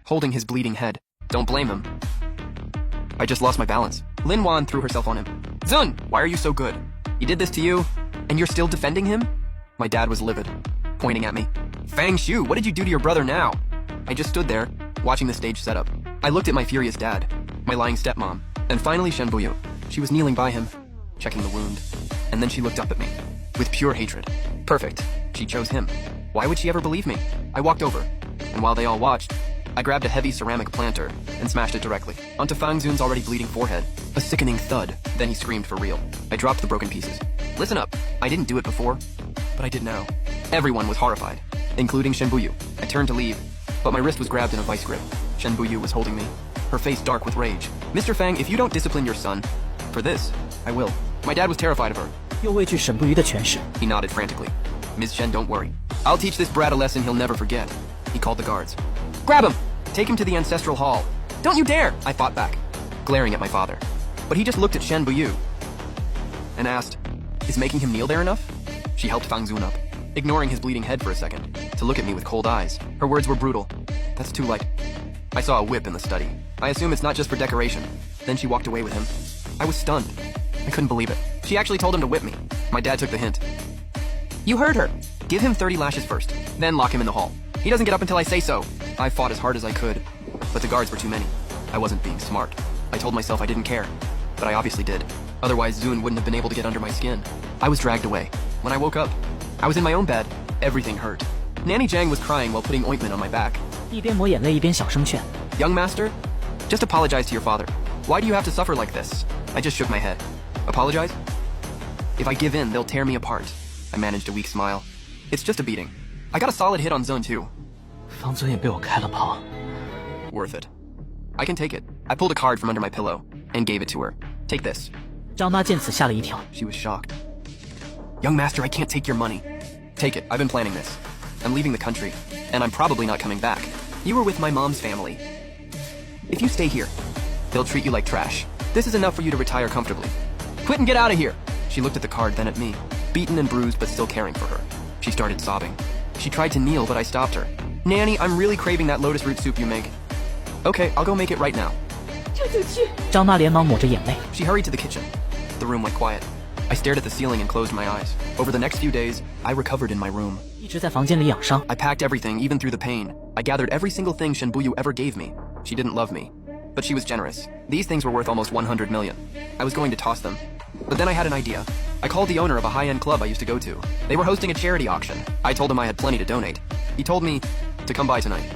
holding his bleeding head. Don't blame him. I just lost my balance. Lin Wan threw herself on him. Zun, why are you so good? He did this to you, and you're still defending him? My dad was livid, pointing at me. Fang Shu, what did you do to your brother now? I just stood there, watching the stage setup. I looked at my furious dad, my lying stepmom, and finally Shen Buyu. She was kneeling by him, checking the wound, and then she looked up at me, with pure hatred. Perfect. She chose him. Why would she ever believe me? I walked over, and while they all watched, I grabbed a heavy ceramic planter and smashed it directly onto Fang Zun's already bleeding forehead. A sickening thud. Then he screamed for real. I dropped the broken pieces. Listen up. I didn't do it before, but I did now. Everyone was horrified, including Shen Buyu. I turned to leave, but my wrist was grabbed in a vice grip. Shen Buyu was holding me, her face dark with rage. Mr. Fang, if you don't discipline your son, for this, I will. My dad was terrified of her. 又畏惧沈不渝的权势。 He nodded frantically. Ms. Shen, don't worry. I'll teach this brat a lesson he'll never forget. He called the guards. Grab him! Take him to the ancestral hall. Don't you dare! I fought back, glaring at my father. But he just looked at Shen Buyu and asked, is making him kneel there enough? She helped Fang Zun up, ignoring his bleeding head for a second, to look at me with cold eyes. Her words were brutal. That's too light. I saw a whip in the study. I assume it's not just for decoration. Then she walked away with him. I was stunned. I couldn't believe it. She actually told him to whip me. My dad took the hint. You heard her. Give him 30 lashes first, then lock him in the hall. He doesn't get up until I say so. I fought as hard as I could, but the guards were too many. I wasn't being smart. I told myself I didn't care, but I obviously did. Otherwise, Zun wouldn't have been able to get under my skin. I was dragged away. When I woke up, I was in my own bed. Everything hurt. Nanny Zhang was crying while putting ointment on my back. 一边抹眼泪一边小声劝。 Young master, just apologize to your father. Why do you have to suffer like this? I just shook my head. Apologize? If I give in, they'll tear me apart. I managed a weak smile. It's just a beating. I got a solid hit on Zone too. 方尊也被我开了炮。 Worth it. I can take it. I pulled a card from under my pillow and gave it to her. Take this. 张妈见此吓了一跳。 She was shocked. Young master, I can't take your money. Take it. I've been planning this. I'm leaving the country, and I'm probably not coming back. You were with my mom's family. If you stay here, they'll treat you like trash. This is enough for you to retire comfortably. Quit and get out of here. She looked at the card, then at me, beaten and bruised but still caring for her. She started sobbing. She tried to kneel, but I stopped her. Nanny, I'm really craving that lotus root soup you make. Okay, I'll go make it right now. 张妈连忙抹着眼泪。 She hurried to the kitchen. The room went quiet. I stared at the ceiling and closed my eyes. Over the next few days, I recovered in my room. 一直在房间里养伤。 I packed everything, even through the pain. I gathered every single thing Shen Buyu ever gave me. She didn't love me, but she was generous. These things were worth almost 100 million. I was going to toss them. But then I had an idea. I called the owner of a high-end club I used to go to. They were hosting a charity auction. I told him I had plenty to donate. He told me to come by tonight.